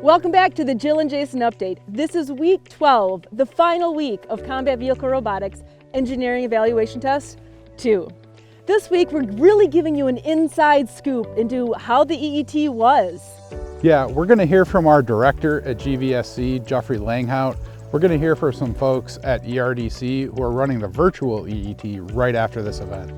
Welcome back to the Jill and Jason Update. This is week 12, the final week of Combat Vehicle Robotics Engineering Evaluation Test 2. This week, we're really giving you an inside scoop into how the EET was. Yeah, we're going to hear from our director at GVSC, Director Langhout. We're going to hear from some folks at ERDC who are running the virtual EET right after this event.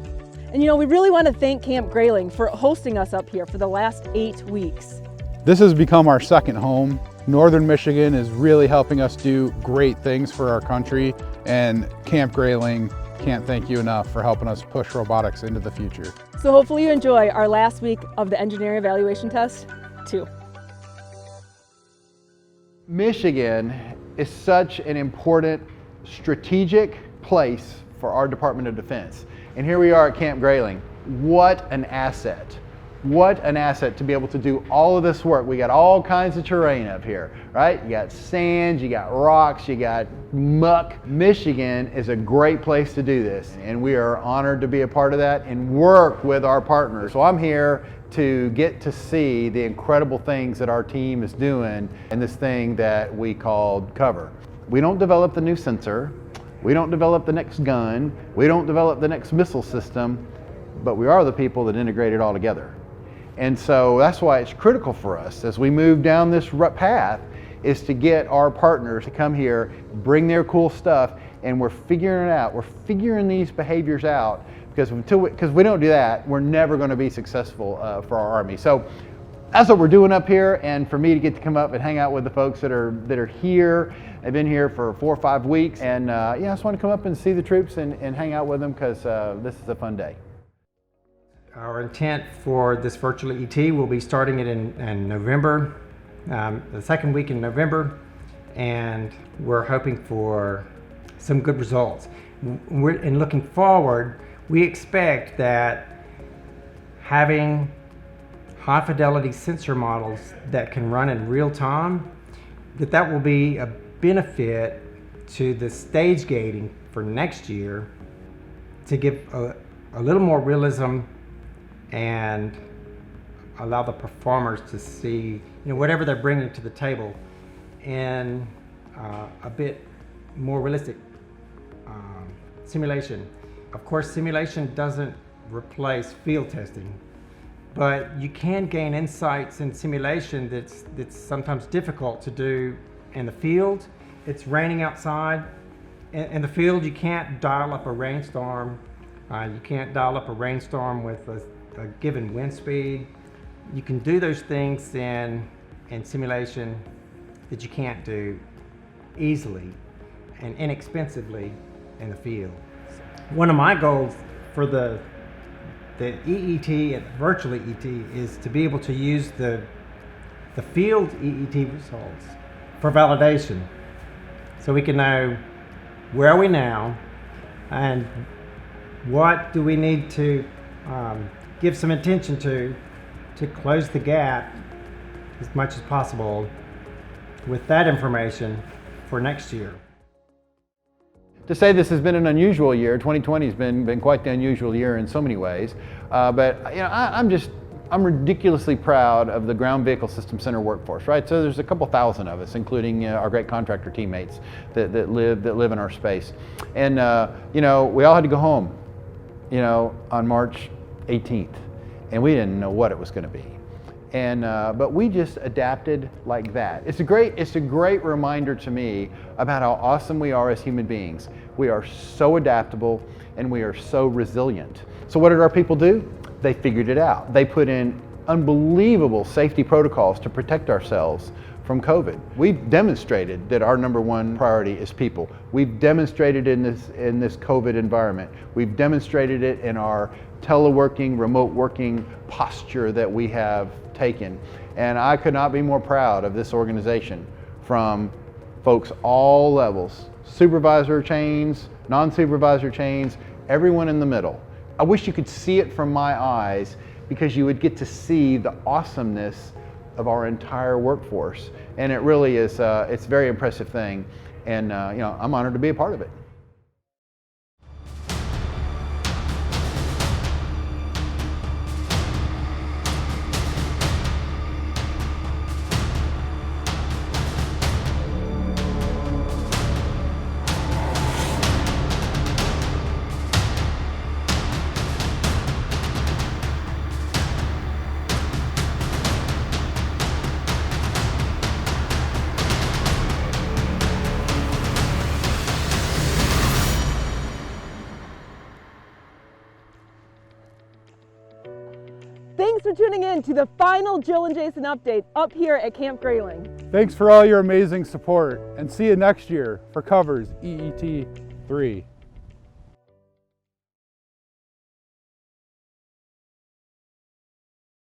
And we really want to thank Camp Grayling for hosting us up here for the last 8 weeks. This has become our second home. Northern Michigan is really helping us do great things for our country, and Camp Grayling can't thank you enough for helping us push robotics into the future. So hopefully you enjoy our last week of the Engineering Evaluation Test 2. Michigan is such an important strategic place for our Department of Defense. And here we are at Camp Grayling. What an asset. What an asset to be able to do all of this work. We got all kinds of terrain up here, right? You got sand, you got rocks, you got muck. Michigan is a great place to do this, and we are honored to be a part of that and work with our partners. So I'm here to get to see the incredible things that our team is doing in this thing that we called Cover. We don't develop the new sensor, we don't develop the next gun, we don't develop the next missile system, but we are the people that integrate it all together. And so that's why it's critical for us as we move down this path is to get our partners to come here, bring their cool stuff, and we're figuring it out. We're figuring these behaviors out because we don't do that, we're never going to be successful for our Army. So that's what we're doing up here, and for me to get to come up and hang out with the folks that are here. I've been here for 4 or 5 weeks, and I just want to come up and see the troops and hang out with them because this is a fun day. Our intent for this virtual ET will be starting it in November, the second week in November, and we're hoping for some good results. And looking forward, we expect that having high fidelity sensor models that can run in real time, that will be a benefit to the stage gating for next year to give a little more realism and allow the performers to see whatever they're bringing to the table in a bit more realistic simulation. Of course, simulation doesn't replace field testing, but you can gain insights in simulation that's sometimes difficult to do in the field. It's raining outside. In the field, you can't dial up a rainstorm. You can't dial up a rainstorm with a given wind speed. You can do those things in simulation that you can't do easily and inexpensively in the field. One of my goals for the EET and virtual EET is to be able to use the field EET results for validation, so we can know where are we now and what do we need to give some attention to close the gap as much as possible with that information for next year. To say this has been an unusual year, 2020 has been quite the unusual year in so many ways, but I'm ridiculously proud of the Ground Vehicle System Center workforce, right? So there's a couple thousand of us, including our great contractor teammates that live in our space. And we all had to go home, on March 18th, and we didn't know what it was going to be. And but we just adapted like that. It's a great reminder to me about how awesome we are as human beings. We are so adaptable and we are so resilient. So what did our people do? They figured it out. They put in unbelievable safety protocols to protect ourselves from COVID. We've demonstrated that our #1 priority is people. We've demonstrated in this COVID environment. We've demonstrated it in our teleworking, remote working posture that we have taken. And I could not be more proud of this organization, from folks all levels, supervisor chains, non-supervisor chains, everyone in the middle. I wish you could see it from my eyes, because you would get to see the awesomeness of our entire workforce. And it really is, it's a very impressive thing. And I'm honored to be a part of it. for tuning in to the final Jill and Jason update up here at Camp Grayling. Thanks for all your amazing support, and see you next year for Covers EET 3.